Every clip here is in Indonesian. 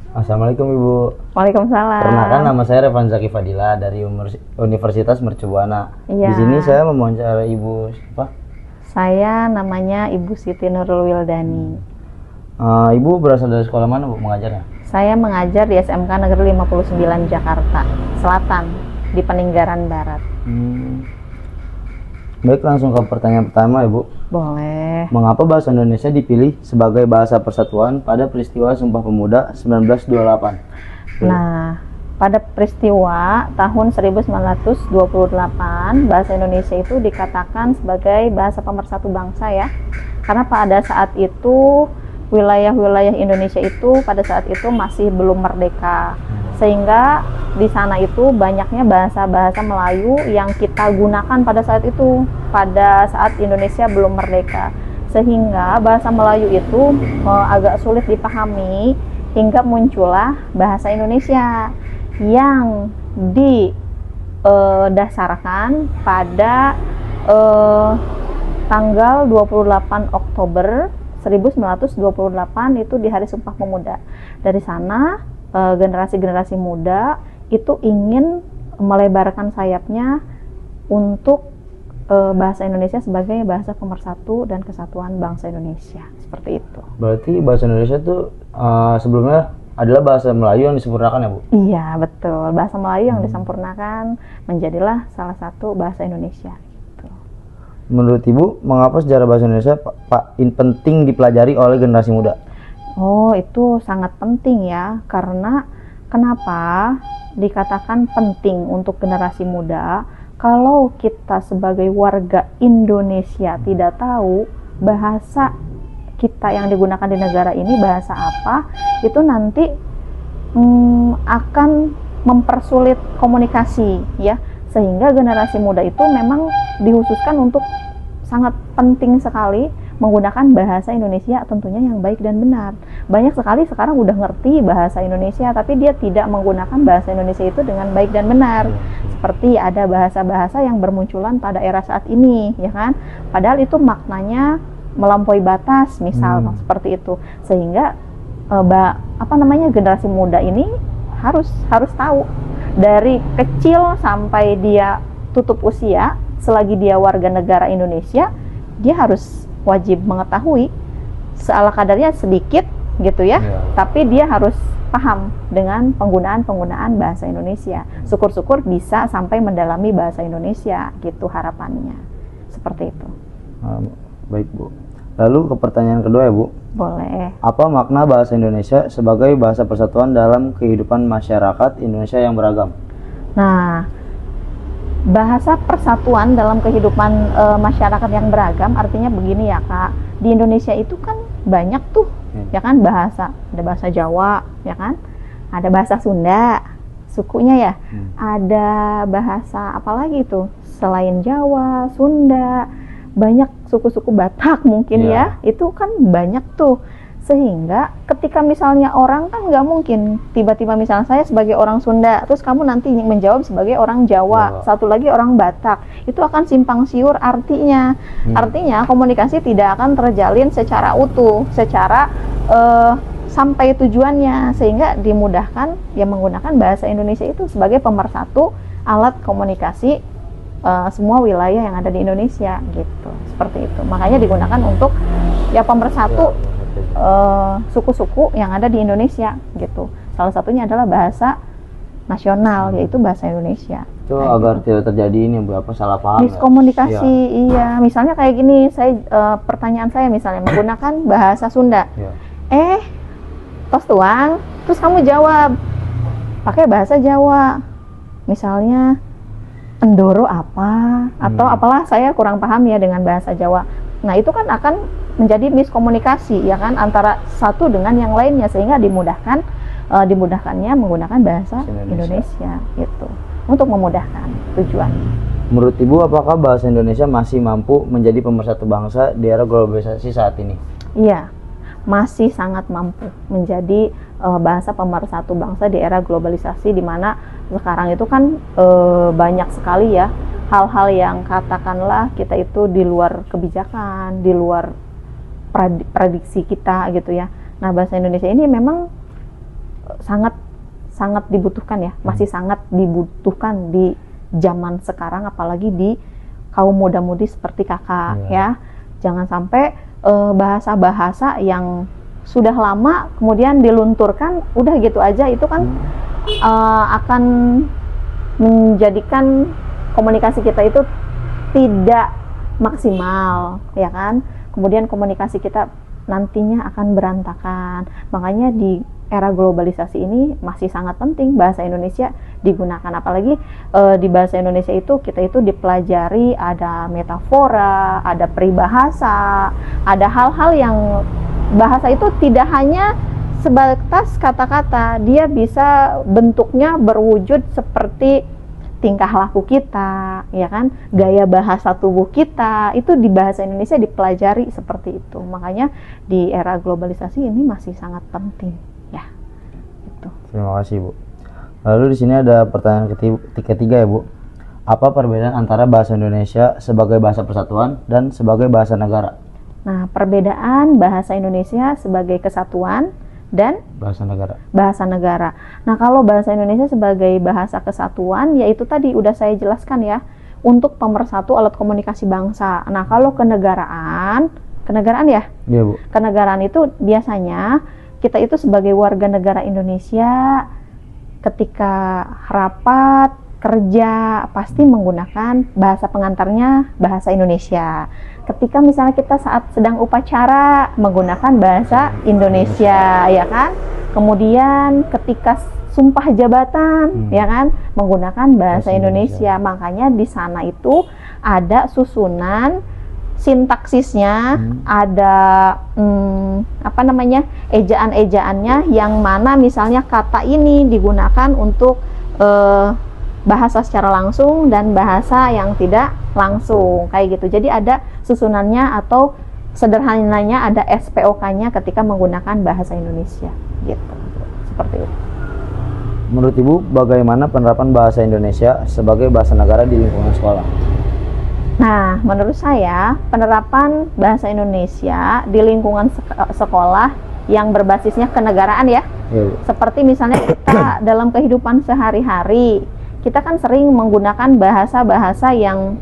Assalamualaikum Ibu. Waalaikumsalam. Perkenalkan, nama saya Revan Zaki Fadila dari Universitas Mercubuana. Iya. Di sini saya mewawancara Ibu siapa? Saya namanya Ibu Siti Nurul Wildani. Ibu berasal dari sekolah mana Bu mengajarnya? Saya mengajar di SMK Negeri 59 Jakarta Selatan di Peninggaran Barat. Baik, langsung ke pertanyaan pertama Ibu. Boleh. Mengapa bahasa Indonesia dipilih sebagai bahasa persatuan pada peristiwa Sumpah Pemuda 1928? Nah, pada peristiwa tahun 1928, bahasa Indonesia itu dikatakan sebagai bahasa pemersatu bangsa ya. Karena pada saat itu wilayah-wilayah Indonesia itu pada saat itu masih belum merdeka. Sehingga di sana itu banyaknya bahasa-bahasa Melayu yang kita gunakan pada saat itu, pada saat Indonesia belum merdeka. Sehingga bahasa Melayu itu agak sulit dipahami, hingga muncullah bahasa Indonesia yang didasarkan pada tanggal 28 Oktober 1928 itu di Hari Sumpah Pemuda. Dari sana generasi-generasi muda itu ingin melebarkan sayapnya untuk bahasa Indonesia sebagai bahasa pemersatu dan kesatuan bangsa Indonesia, seperti itu. Berarti bahasa Indonesia itu sebelumnya adalah bahasa Melayu yang disempurnakan ya Bu? Iya, betul. Bahasa Melayu yang disempurnakan menjadilah salah satu bahasa Indonesia. Gitu. Menurut Ibu, mengapa sejarah bahasa Indonesia penting dipelajari oleh generasi muda? Oh, itu sangat penting ya, karena kenapa dikatakan penting untuk generasi muda? Kalau kita sebagai warga Indonesia tidak tahu bahasa kita yang digunakan di negara ini bahasa apa, itu nanti akan mempersulit komunikasi ya, sehingga generasi muda itu memang dihususkan untuk sangat penting sekali menggunakan bahasa Indonesia tentunya yang baik dan benar. Banyak sekali sekarang udah ngerti bahasa Indonesia tapi dia tidak menggunakan bahasa Indonesia itu dengan baik dan benar. Seperti ada bahasa-bahasa yang bermunculan pada era saat ini, ya kan? Padahal itu maknanya melampaui batas, misal seperti itu. Sehingga generasi muda ini harus tahu dari kecil sampai dia tutup usia, selagi dia warga negara Indonesia, dia harus wajib mengetahui seala kadarnya sedikit gitu ya, tapi dia harus paham dengan penggunaan bahasa Indonesia. Syukur-syukur bisa sampai mendalami bahasa Indonesia gitu harapannya, seperti itu. Baik Bu. Lalu ke pertanyaan kedua ya Bu. Boleh. Apa makna bahasa Indonesia sebagai bahasa persatuan dalam kehidupan masyarakat Indonesia yang beragam? Nah, bahasa persatuan dalam kehidupan masyarakat yang beragam artinya begini ya Kak, di Indonesia itu kan banyak tuh ya kan bahasa, ada bahasa Jawa ya kan, ada bahasa Sunda sukunya ya, ada bahasa apa lagi tuh selain Jawa, Sunda, banyak suku-suku Batak mungkin ya, itu kan banyak tuh. Sehingga ketika misalnya orang kan nggak mungkin tiba-tiba misalnya saya sebagai orang Sunda terus kamu nanti menjawab sebagai orang Jawa, satu lagi orang Batak, itu akan simpang siur artinya. Artinya komunikasi tidak akan terjalin secara utuh, secara sampai tujuannya, sehingga dimudahkan ya menggunakan bahasa Indonesia itu sebagai pemersatu alat komunikasi semua wilayah yang ada di Indonesia gitu, seperti itu. Makanya digunakan untuk ya pemersatu suku-suku yang ada di Indonesia gitu. Salah satunya adalah bahasa nasional, yaitu bahasa Indonesia. Itu agar tidak terjadi ini berapa salah paham, miskomunikasi iya. Misalnya kayak gini, saya pertanyaan saya misalnya menggunakan bahasa Sunda, tos tuang, terus kamu jawab pakai bahasa Jawa, misalnya endoro apa atau apalah, saya kurang paham ya dengan bahasa Jawa. Nah itu kan akan menjadi miskomunikasi ya kan antara satu dengan yang lainnya, sehingga dimudahkannya menggunakan bahasa Indonesia gitu untuk memudahkan tujuan. Menurut Ibu, apakah bahasa Indonesia masih mampu menjadi pemersatu bangsa di era globalisasi saat ini? Iya, masih sangat mampu menjadi bahasa pemersatu bangsa di era globalisasi, di mana sekarang itu kan banyak sekali ya hal-hal yang katakanlah kita itu di luar kebijakan, di luar prediksi kita gitu ya. Nah, bahasa Indonesia ini memang sangat sangat dibutuhkan ya, masih sangat dibutuhkan di zaman sekarang, apalagi di kaum muda-mudi seperti kakak ya. Jangan sampai bahasa-bahasa yang sudah lama kemudian dilunturkan, udah gitu aja, itu kan akan menjadikan komunikasi kita itu tidak maksimal, ya kan? Kemudian komunikasi kita nantinya akan berantakan. Makanya di era globalisasi ini masih sangat penting bahasa Indonesia digunakan, apalagi di bahasa Indonesia itu kita itu dipelajari ada metafora, ada peribahasa, ada hal-hal yang bahasa itu tidak hanya sebatas kata-kata, dia bisa bentuknya berwujud seperti tingkah laku kita, ya kan, gaya bahasa tubuh kita, itu di bahasa Indonesia dipelajari seperti itu. Makanya di era globalisasi ini masih sangat penting, ya. Itu. Terima kasih, Bu. Lalu di sini ada pertanyaan ketiga ya, Bu. Apa perbedaan antara bahasa Indonesia sebagai bahasa persatuan dan sebagai bahasa negara? Nah, perbedaan bahasa Indonesia sebagai kesatuan dan bahasa negara. Nah, kalau bahasa Indonesia sebagai bahasa kesatuan, yaitu tadi udah saya jelaskan ya, untuk pemersatu alat komunikasi bangsa. Nah, kalau kenegaraan ya? Iya, Bu. Kenegaraan itu biasanya kita itu sebagai warga negara Indonesia ketika rapat, kerja, pasti menggunakan bahasa pengantarnya bahasa Indonesia. Ketika misalnya kita saat sedang upacara menggunakan bahasa Indonesia, ya kan? Kemudian ketika sumpah jabatan, ya kan, menggunakan bahasa Indonesia. Makanya di sana itu ada susunan sintaksisnya, ada ejaan-ejaannya, yang mana misalnya kata ini digunakan untuk bahasa secara langsung dan bahasa yang tidak langsung, kayak gitu. Jadi ada susunannya, atau sederhananya ada SPOK-nya ketika menggunakan bahasa Indonesia, gitu. Seperti itu. Menurut Ibu, bagaimana penerapan bahasa Indonesia sebagai bahasa negara di lingkungan sekolah? Nah, menurut saya penerapan bahasa Indonesia di lingkungan sekolah yang berbasisnya kenegaraan ya. Seperti misalnya kita dalam kehidupan sehari-hari, kita kan sering menggunakan bahasa-bahasa yang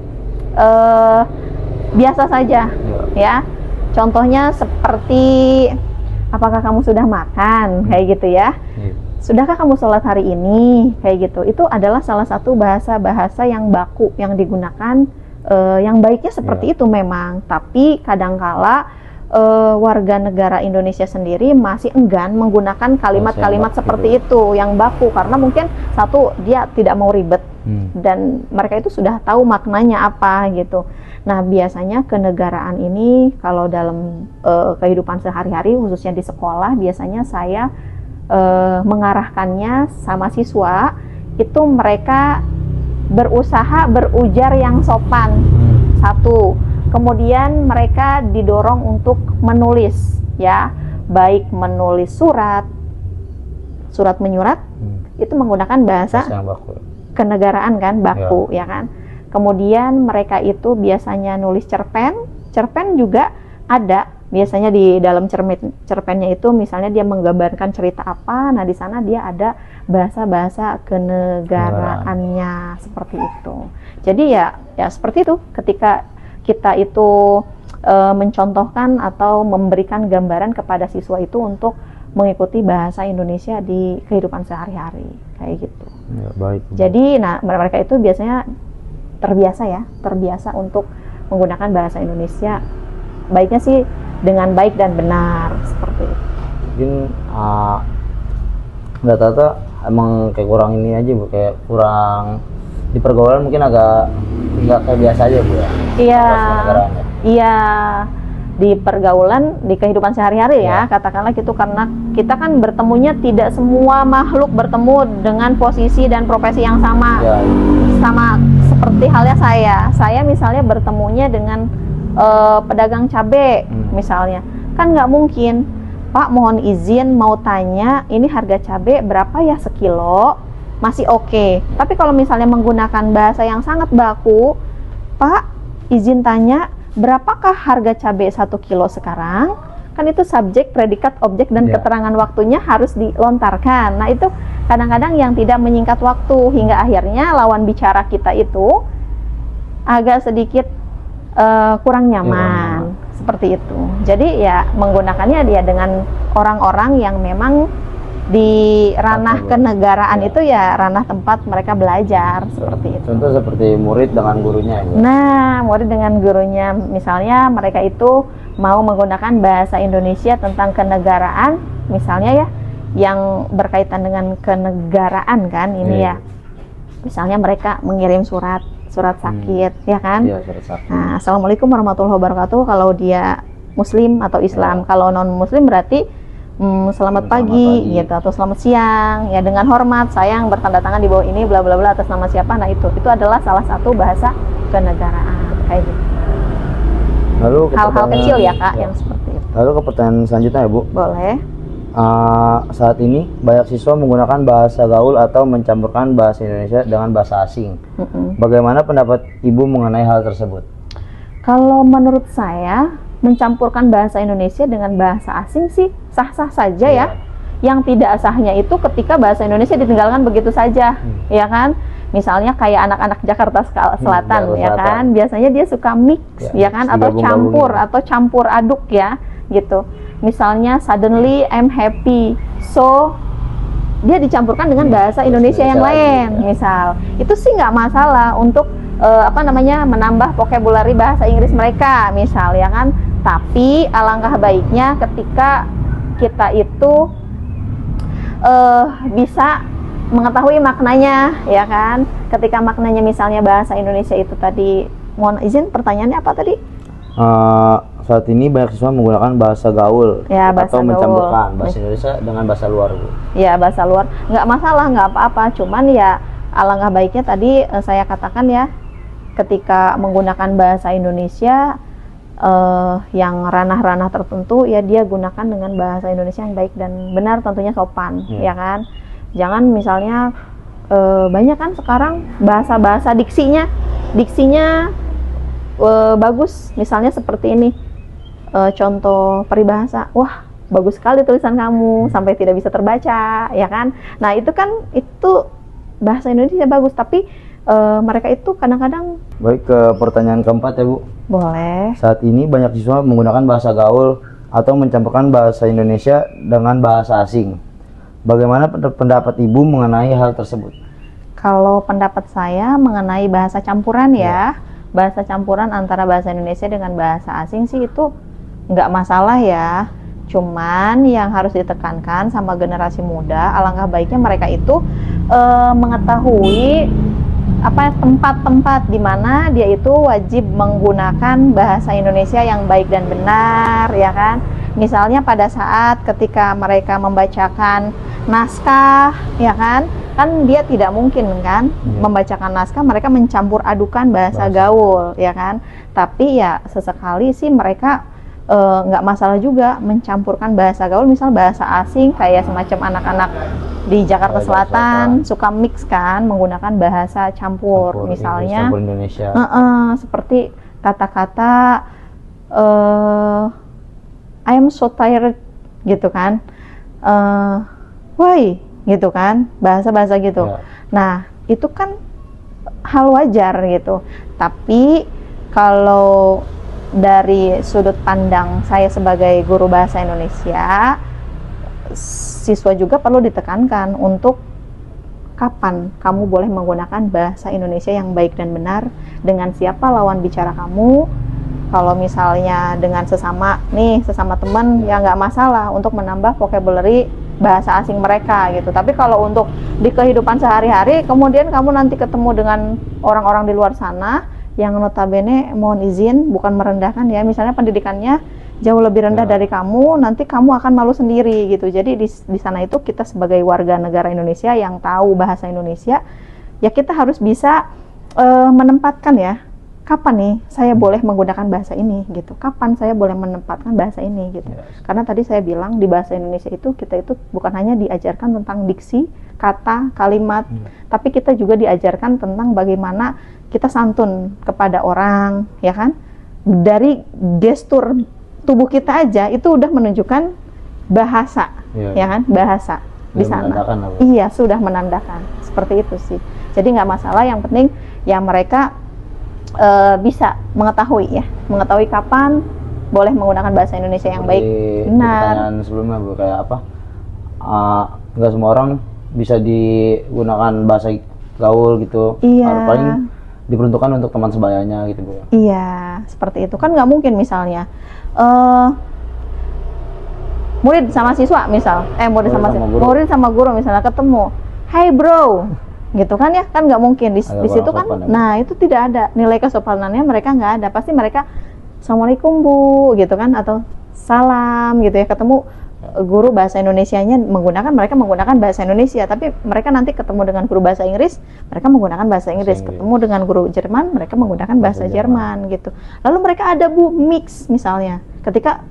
biasa saja, ya. Contohnya seperti, apakah kamu sudah makan, kayak gitu ya. Sudahkah kamu sholat hari ini, kayak gitu. Itu adalah salah satu bahasa-bahasa yang baku yang digunakan, yang baiknya seperti itu memang. Tapi kadangkala warga negara Indonesia sendiri masih enggan menggunakan kalimat-kalimat seperti itu yang baku, karena mungkin satu, dia tidak mau ribet, dan mereka itu sudah tahu maknanya apa gitu. Nah, biasanya kenegaraan ini kalau dalam kehidupan sehari-hari, khususnya di sekolah, biasanya saya mengarahkannya sama siswa itu mereka berusaha berujar yang sopan, satu. Kemudian mereka didorong untuk menulis, ya, baik menulis surat menyurat, itu menggunakan bahasa kenegaraan kan, baku, ya kan. Kemudian mereka itu biasanya nulis cerpen juga ada, biasanya di dalam cerpennya itu misalnya dia menggambarkan cerita apa, nah di sana dia ada bahasa-bahasa kenegaraannya, seperti itu. Jadi ya seperti itu, ketika kita itu mencontohkan atau memberikan gambaran kepada siswa itu untuk mengikuti bahasa Indonesia di kehidupan sehari-hari, kayak gitu. Ya, baik. Jadi, nah, mereka itu biasanya terbiasa untuk menggunakan bahasa Indonesia. Baiknya sih dengan baik dan benar, seperti itu. Mungkin nggak tahu, emang kayak kurang ini aja, Bu, kayak kurang di pergaulan mungkin agak nggak kayak biasa aja, Bu, ya. Iya, di pergaulan, di kehidupan sehari-hari ya, katakanlah gitu, karena kita kan bertemunya tidak semua makhluk bertemu dengan posisi dan profesi yang sama. Sama seperti halnya saya misalnya bertemunya dengan pedagang cabai misalnya, kan nggak mungkin, Pak mohon izin mau tanya, ini harga cabai berapa ya sekilo, masih oke. Tapi kalau misalnya menggunakan bahasa yang sangat baku, Pak izin tanya, berapakah harga cabai 1 kilo sekarang? kan itu subjek, predikat, objek, dan keterangan waktunya harus dilontarkan. Nah itu kadang-kadang yang tidak menyingkat waktu, hingga akhirnya lawan bicara kita itu agak sedikit kurang nyaman, seperti itu. Jadi ya menggunakannya dia dengan orang-orang yang memang di ranah kenegaraan itu ya ranah tempat mereka belajar, seperti itu. Contoh seperti murid dengan gurunya ya. Nah, murid dengan gurunya, misalnya mereka itu mau menggunakan bahasa Indonesia tentang kenegaraan, misalnya ya, yang berkaitan dengan kenegaraan kan ini ya. Misalnya mereka mengirim surat sakit, ya kan? Iya, surat sakit. Nah, Assalamualaikum warahmatullahi wabarakatuh kalau dia Muslim atau Islam. Kalau non Muslim berarti selamat pagi gitu, atau selamat siang ya, dengan hormat saya yang bertanda tangan di bawah ini bla bla bla atas nama siapa. Nah itu adalah salah satu bahasa kenegaraan kayak gitu. Lalu hal-hal kecil ya Kak yang seperti itu. Lalu ke pertanyaan selanjutnya ya Bu. Boleh. Saat ini banyak siswa menggunakan bahasa gaul atau mencampurkan bahasa Indonesia dengan bahasa asing. Bagaimana pendapat Ibu mengenai hal tersebut? Kalau menurut saya mencampurkan bahasa Indonesia dengan bahasa asing sih sah-sah saja ya. Yang tidak sahnya itu ketika bahasa Indonesia ditinggalkan begitu saja, ya kan? Misalnya kayak anak-anak Jakarta Selatan, ya kan? Biasanya dia suka mix, ya kan? Atau campur, atau campur aduk ya, gitu. Misalnya suddenly I'm happy, so dia dicampurkan dengan bahasa Indonesia yang lain, misal. Itu sih nggak masalah untuk menambah vocabulary bahasa Inggris mereka, misal, ya kan? Tapi alangkah baiknya ketika kita itu bisa mengetahui maknanya, ya kan? Ketika maknanya misalnya bahasa Indonesia itu tadi, mohon izin pertanyaannya apa tadi? Saat ini banyak siswa menggunakan bahasa gaul ya, bahasa atau mencampurkan bahasa Indonesia dengan bahasa luar, Bu. Ya, bahasa luar nggak masalah, nggak apa-apa. Cuman ya alangkah baiknya tadi saya katakan ya, ketika menggunakan bahasa Indonesia yang ranah-ranah tertentu ya dia gunakan dengan bahasa Indonesia yang baik dan benar, tentunya sopan, ya kan? Jangan misalnya banyak kan sekarang bahasa-bahasa diksinya bagus, misalnya seperti ini, contoh peribahasa, wah bagus sekali tulisan kamu sampai tidak bisa terbaca, ya kan? Nah itu bahasa Indonesia bagus, tapi mereka itu kadang-kadang. Baik, ke pertanyaan keempat ya Bu. Boleh. Saat ini banyak siswa menggunakan bahasa gaul atau mencampurkan bahasa Indonesia dengan bahasa asing. Bagaimana pendapat Ibu mengenai hal tersebut? Kalau pendapat saya mengenai bahasa campuran ya, bahasa campuran antara bahasa Indonesia dengan bahasa asing sih itu nggak masalah ya. Cuman yang harus ditekankan sama generasi muda, alangkah baiknya mereka itu mengetahui tempat-tempat di mana dia itu wajib menggunakan bahasa Indonesia yang baik dan benar, ya kan? Misalnya pada saat ketika mereka membacakan naskah, ya kan? Kan dia tidak mungkin kan membacakan naskah mereka mencampur adukan bahasa gaul, ya kan? Tapi ya sesekali sih mereka nggak masalah juga mencampurkan bahasa gaul, misal bahasa asing kayak semacam anak-anak di Jakarta Selatan suka mix kan menggunakan bahasa campur misalnya campur Indonesia. Seperti kata-kata I am so tired gitu kan, why gitu kan, bahasa-bahasa gitu. Nah itu kan hal wajar gitu, tapi kalau dari sudut pandang saya sebagai guru bahasa Indonesia, siswa juga perlu ditekankan untuk kapan kamu boleh menggunakan bahasa Indonesia yang baik dan benar, dengan siapa lawan bicara kamu. Kalau misalnya dengan sesama teman ya nggak masalah untuk menambah vocabulary bahasa asing mereka gitu. Tapi kalau untuk di kehidupan sehari-hari, kemudian kamu nanti ketemu dengan orang-orang di luar sana yang notabene, mohon izin, bukan merendahkan ya, misalnya pendidikannya jauh lebih rendah dari kamu, nanti kamu akan malu sendiri gitu. Jadi di sana itu kita sebagai warga negara Indonesia yang tahu bahasa Indonesia, ya kita harus bisa menempatkan ya, kapan nih saya boleh menggunakan bahasa ini gitu, kapan saya boleh menempatkan bahasa ini gitu. Karena tadi saya bilang di bahasa Indonesia itu kita itu bukan hanya diajarkan tentang diksi, kata, kalimat, tapi kita juga diajarkan tentang bagaimana kita santun kepada orang, ya kan? Dari gestur tubuh kita aja itu udah menunjukkan bahasa, ya kan, bahasa di sana. Iya, sudah menandakan seperti itu sih. Jadi nggak masalah, yang penting ya mereka bisa mengetahui kapan boleh menggunakan bahasa Indonesia yang baik. Benar. Pertanyaan sebelumnya Bu, kayak apa? Nggak semua orang bisa digunakan bahasa gaul gitu. Iya. Paling diperuntukkan untuk teman sebayanya gitu Bu. Iya, seperti itu kan nggak mungkin misalnya murid sama siswa murid sama guru misalnya ketemu, "Hey bro," gitu kan ya, kan nggak mungkin di situ kan. Nah itu tidak ada nilai kesopanannya, mereka nggak ada, pasti mereka "Assalamualaikum Bu," gitu kan, atau "Salam" gitu ya. Ketemu guru bahasa Indonesianya mereka menggunakan bahasa Indonesia, tapi mereka nanti ketemu dengan guru bahasa Inggris, mereka menggunakan bahasa Inggris. Ketemu dengan guru Jerman, mereka menggunakan bahasa Jerman gitu. Lalu mereka ada Bu mix misalnya, ketika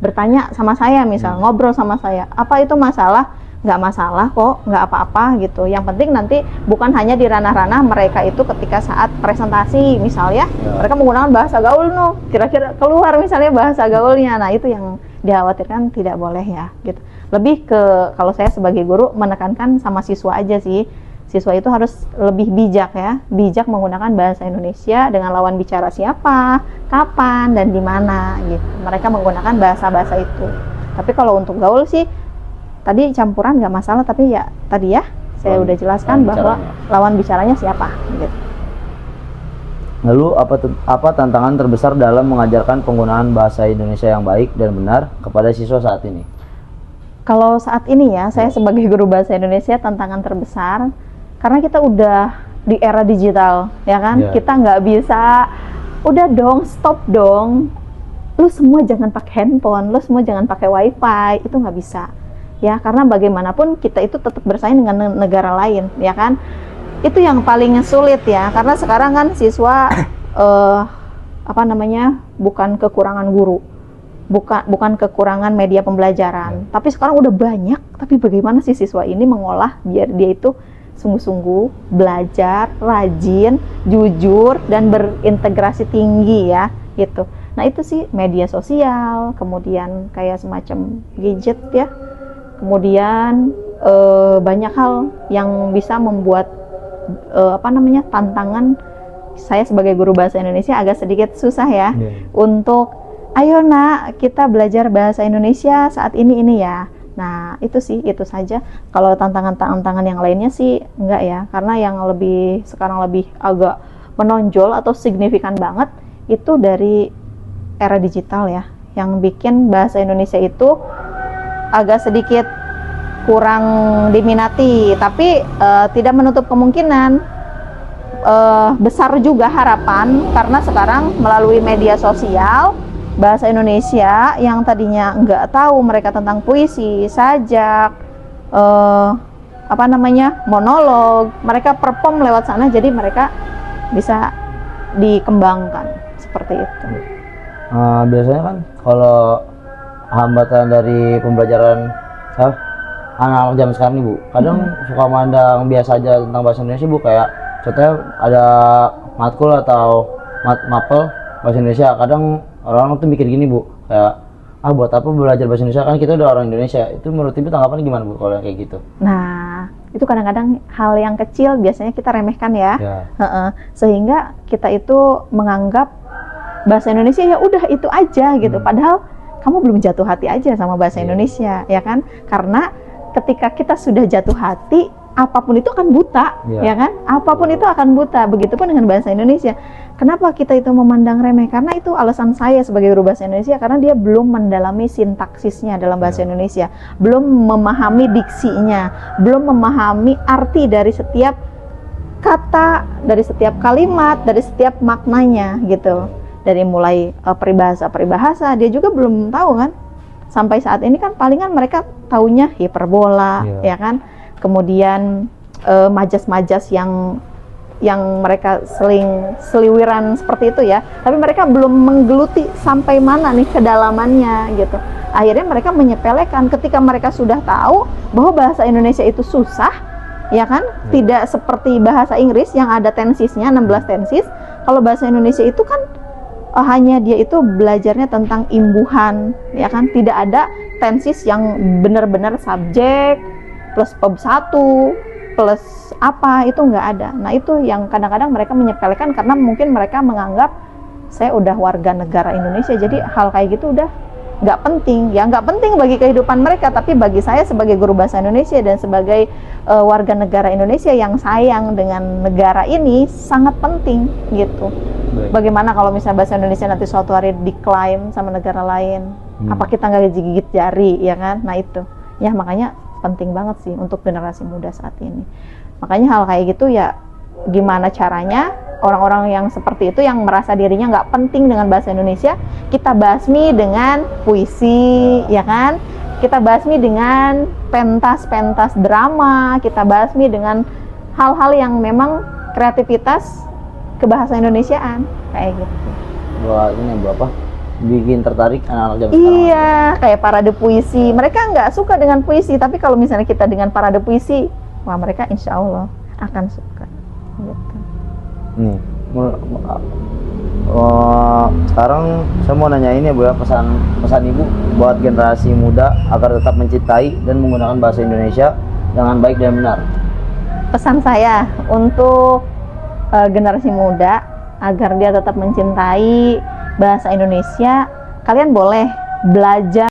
bertanya sama saya misal, ngobrol sama saya, apa itu masalah? Nggak masalah kok, nggak apa-apa gitu. Yang penting nanti bukan hanya di ranah-ranah mereka itu ketika saat presentasi misalnya, mereka menggunakan bahasa gaul kira-kira keluar misalnya bahasa gaulnya. Nah itu yang dikhawatirkan tidak boleh ya gitu. Lebih ke, kalau saya sebagai guru menekankan sama siswa aja sih. Siswa itu harus lebih bijak ya, bijak menggunakan bahasa Indonesia dengan lawan bicara siapa, kapan, dan di mana gitu. Mereka menggunakan bahasa-bahasa itu. Tapi kalau untuk gaul sih, tadi campuran nggak masalah, tapi ya tadi ya saya udah jelaskan bahwa lawan bicaranya siapa gitu. Lalu apa tantangan terbesar dalam mengajarkan penggunaan bahasa Indonesia yang baik dan benar kepada siswa saat ini? Kalau saat ini ya, saya sebagai guru bahasa Indonesia, tantangan terbesar karena kita udah di era digital, ya kan? Kita nggak bisa, udah dong, stop dong. Lu semua jangan pakai handphone, lu semua jangan pakai wifi, itu nggak bisa. Ya, karena bagaimanapun kita itu tetap bersaing dengan negara lain, ya kan? Itu yang paling sulit ya, karena sekarang kan siswa bukan kekurangan guru, bukan kekurangan media pembelajaran, tapi sekarang udah banyak. Tapi bagaimana sih siswa ini mengolah biar dia itu sungguh-sungguh belajar, rajin, jujur, dan berintegrasi tinggi ya, gitu. Nah itu sih media sosial, kemudian kayak semacam gadget ya. Kemudian banyak hal yang bisa membuat tantangan saya sebagai guru bahasa Indonesia agak sedikit susah ya untuk ayo nak kita belajar bahasa Indonesia saat ini ya. Nah itu saja. Kalau tantangan yang lainnya sih enggak ya, karena yang sekarang lebih agak menonjol atau signifikan banget itu dari era digital ya, yang bikin bahasa Indonesia itu agak sedikit kurang diminati, tapi tidak menutup kemungkinan besar juga harapan, karena sekarang melalui media sosial bahasa Indonesia yang tadinya nggak tahu mereka tentang puisi, sajak, monolog, mereka perform lewat sana, jadi mereka bisa dikembangkan seperti itu. Biasanya kan kalau hambatan dari pembelajaran anak-anak zaman sekarang nih Bu, kadang suka mandang biasa aja tentang bahasa Indonesia Bu, kayak contohnya ada matkul atau mapel bahasa Indonesia, kadang orang-orang tuh mikir gini Bu, kayak buat apa belajar bahasa Indonesia, kan kita udah orang Indonesia. Itu menurut Ibu tanggapannya gimana Bu kalau kayak gitu? Nah itu kadang-kadang hal yang kecil biasanya kita remehkan ya. Sehingga kita itu menganggap bahasa Indonesia ya udah itu aja gitu, padahal kamu belum jatuh hati aja sama bahasa Indonesia, ya kan? Karena ketika kita sudah jatuh hati, apapun itu akan buta, ya kan? Apapun itu akan buta. Begitupun dengan bahasa Indonesia. Kenapa kita itu memandang remeh? Karena itu alasan saya sebagai guru bahasa Indonesia, karena dia belum mendalami sintaksisnya dalam bahasa Indonesia, belum memahami diksinya, belum memahami arti dari setiap kata, dari setiap kalimat, dari setiap maknanya gitu. Dari mulai peribahasa, dia juga belum tahu kan. Sampai saat ini kan palingan mereka taunya hiperbola, ya kan. Kemudian majas-majas yang mereka seliwiran seperti itu ya. Tapi mereka belum menggeluti sampai mana nih kedalamannya gitu. Akhirnya mereka menyepelekan ketika mereka sudah tahu bahwa bahasa Indonesia itu susah, ya kan. Tidak seperti bahasa Inggris yang ada tensisnya, 16 tensis. Kalau bahasa Indonesia itu kan hanya dia itu belajarnya tentang imbuhan, ya kan, tidak ada tensis yang benar-benar subjek plus verb 1 plus apa, itu nggak ada. Nah itu yang kadang-kadang mereka menyepelekan karena mungkin mereka menganggap saya udah warga negara Indonesia, jadi hal kayak gitu udah nggak penting. Ya nggak penting bagi kehidupan mereka, tapi bagi saya sebagai guru bahasa Indonesia dan sebagai warga negara Indonesia yang sayang dengan negara ini sangat penting gitu. Bagaimana kalau misalnya bahasa Indonesia nanti suatu hari diklaim sama negara lain, apa kita nggak gigit jari, ya kan? Nah itu ya, makanya penting banget sih untuk generasi muda saat ini. Makanya hal kayak gitu ya, gimana caranya orang-orang yang seperti itu yang merasa dirinya nggak penting dengan bahasa Indonesia, kita basmi dengan puisi, ya kan? Kita basmi dengan pentas-pentas drama, kita basmi dengan hal-hal yang memang kreativitas kebahasa Indonesiaan kayak gitu. Buat ini apa? Bikin tertarik anak-anak zaman sekarang. Iya, kayak parade puisi. Mereka nggak suka dengan puisi, tapi kalau misalnya kita dengan parade puisi, wah mereka insya Allah akan suka. Gitu. Nih, sekarang saya mau nanya ini ya Bu ya, pesan Ibu buat generasi muda agar tetap mencintai dan menggunakan bahasa Indonesia dengan baik dan benar. Pesan saya untuk generasi muda agar dia tetap mencintai bahasa Indonesia, kalian boleh belajar